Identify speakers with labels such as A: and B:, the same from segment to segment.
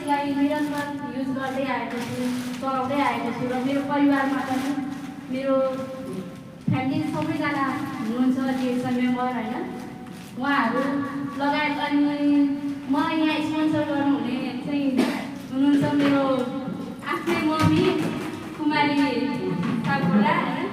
A: यसलाई निरन्तर युज गर्दै आएको छु, चलाउँदै आएको छु र मेरो परिवारमा पनि मेरो फ्यामिली सबैजना हुनुहुन्छ डिएक्सन मेम्बर होइन, उहाँहरू लगायत अनि मलाई यहाँ स्पोन्सर गर्नुहुने चाहिँ हुनुहुन्छ मेरो आफ्नै मम्मी कुमारी सापकोटा होइन।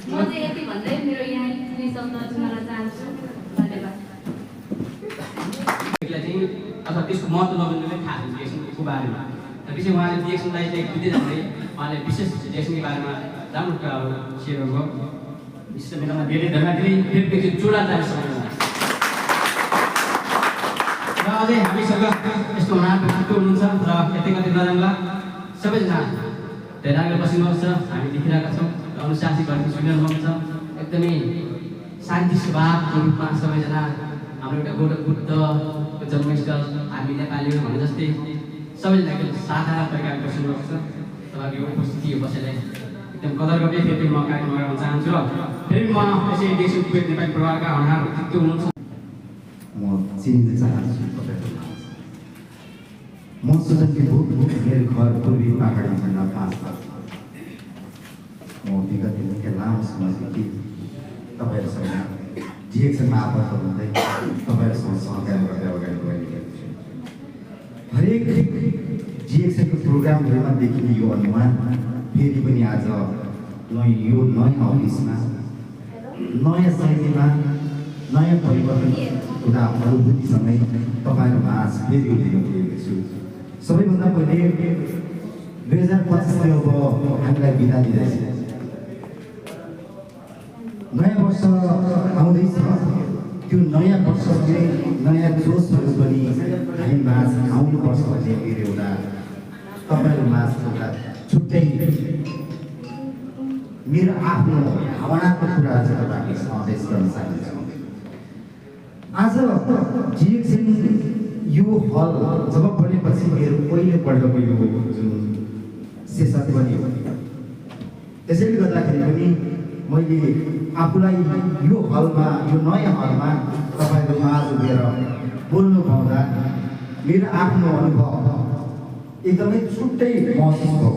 A: म चाहिँ यति भन्दै मेरो यहाँ दुई शब्द सुनाउन चाहन्छु। धन्यवाद।
B: अथवा त्यसको महत्त्व नबुझ्नुले थाहा हुन्छ डिएक्सनको बारेमा। त्यसपछि उहाँले डिएक्सनलाई चाहिँ बुझ्दै जाँदै उहाँले विशेष डिएक्सनको बारेमा राम्रो कुराहरू सेयर गर्नुभयो। विशेष मेरोमा धेरै धन्यवाद दिने फेरि एकचोटि जोडा जाने समय र अझै हामीसँग यस्तो महान व्यक्तित्व हुनुहुन्छ र यतै कतै नजान्ला सबैजना धेरै अगाडि बसिनुहुन्छ, हामी देखिरहेका छौँ र अनुशासित गरेको सुनिरहनुहुन्छ। एकदमै शान्ति स्वभावको रूपमा सबैजना हाम्रो एउटा गौरव बुद्धको जन्मस्थल हामी नेपालीहरू भने जस्तै सबैजना एकदम साधारण प्रकारले बस्नुभएको छ। तपाईँको यो उपस्थिति यो बसेलाई एकदम कदर गर्दै फेरि म कार्यक्रम गराउन चाहन्छु र फेरि म यसै देश उपयोग नेपाली परिवारका होनार व्यक्तित्व हुनुहुन्छ।
C: म चिन्न चाहन्छु तपाईँहरू। म सुजन भूप, मेरो घर पूर्वी पहाडी खण्ड 5 म विगत निकै लामो समयदेखि तपाईँहरूसँग डिएक्सनमा आबद्ध हुँदै तपाईँहरूसँग सहकार गर्दै अगाडि बढिरहेको छु। हरेक डिएक्सनको प्रोग्रामहरूमा देखिने यो अनुमान फेरि पनि आज यो नयाँ अफिसमा नयाँ शैलीमा नयाँ परिवर्तन एउटा अनुभूतिसँगै तपाईँहरूमा आज फेरि उठिरहेको छु। सबैभन्दा पहिले 2025 अब हामीलाई बिदा दिँदैछ। नयाँ वर्ष आउँदैछ। त्यो नयाँ वर्षले नयाँ जोसहरू पनि हामीमाझ आउनुपर्छ भन्ने मेरो एउटा तपाईँहरूमाझ एउटा छुट्टै मेरो आफ्नो भावनात्मक कुराहरू चाहिँ तपाईँहरूले समावेश गर्न चाहन्छु। आज डिएक्सन यो हल जब बनेपछि मेरो पहिलोपल्टको यो जुन सेसन पनि हो। त्यसैले गर्दाखेरि पनि मैले आफूलाई यो हलमा यो नयाँ हलमा तपाईँहरूमा आज उभिएर बोल्नु पाउँदा मेरो आफ्नो अनुभव एकदमै छुट्टै महसुस भएको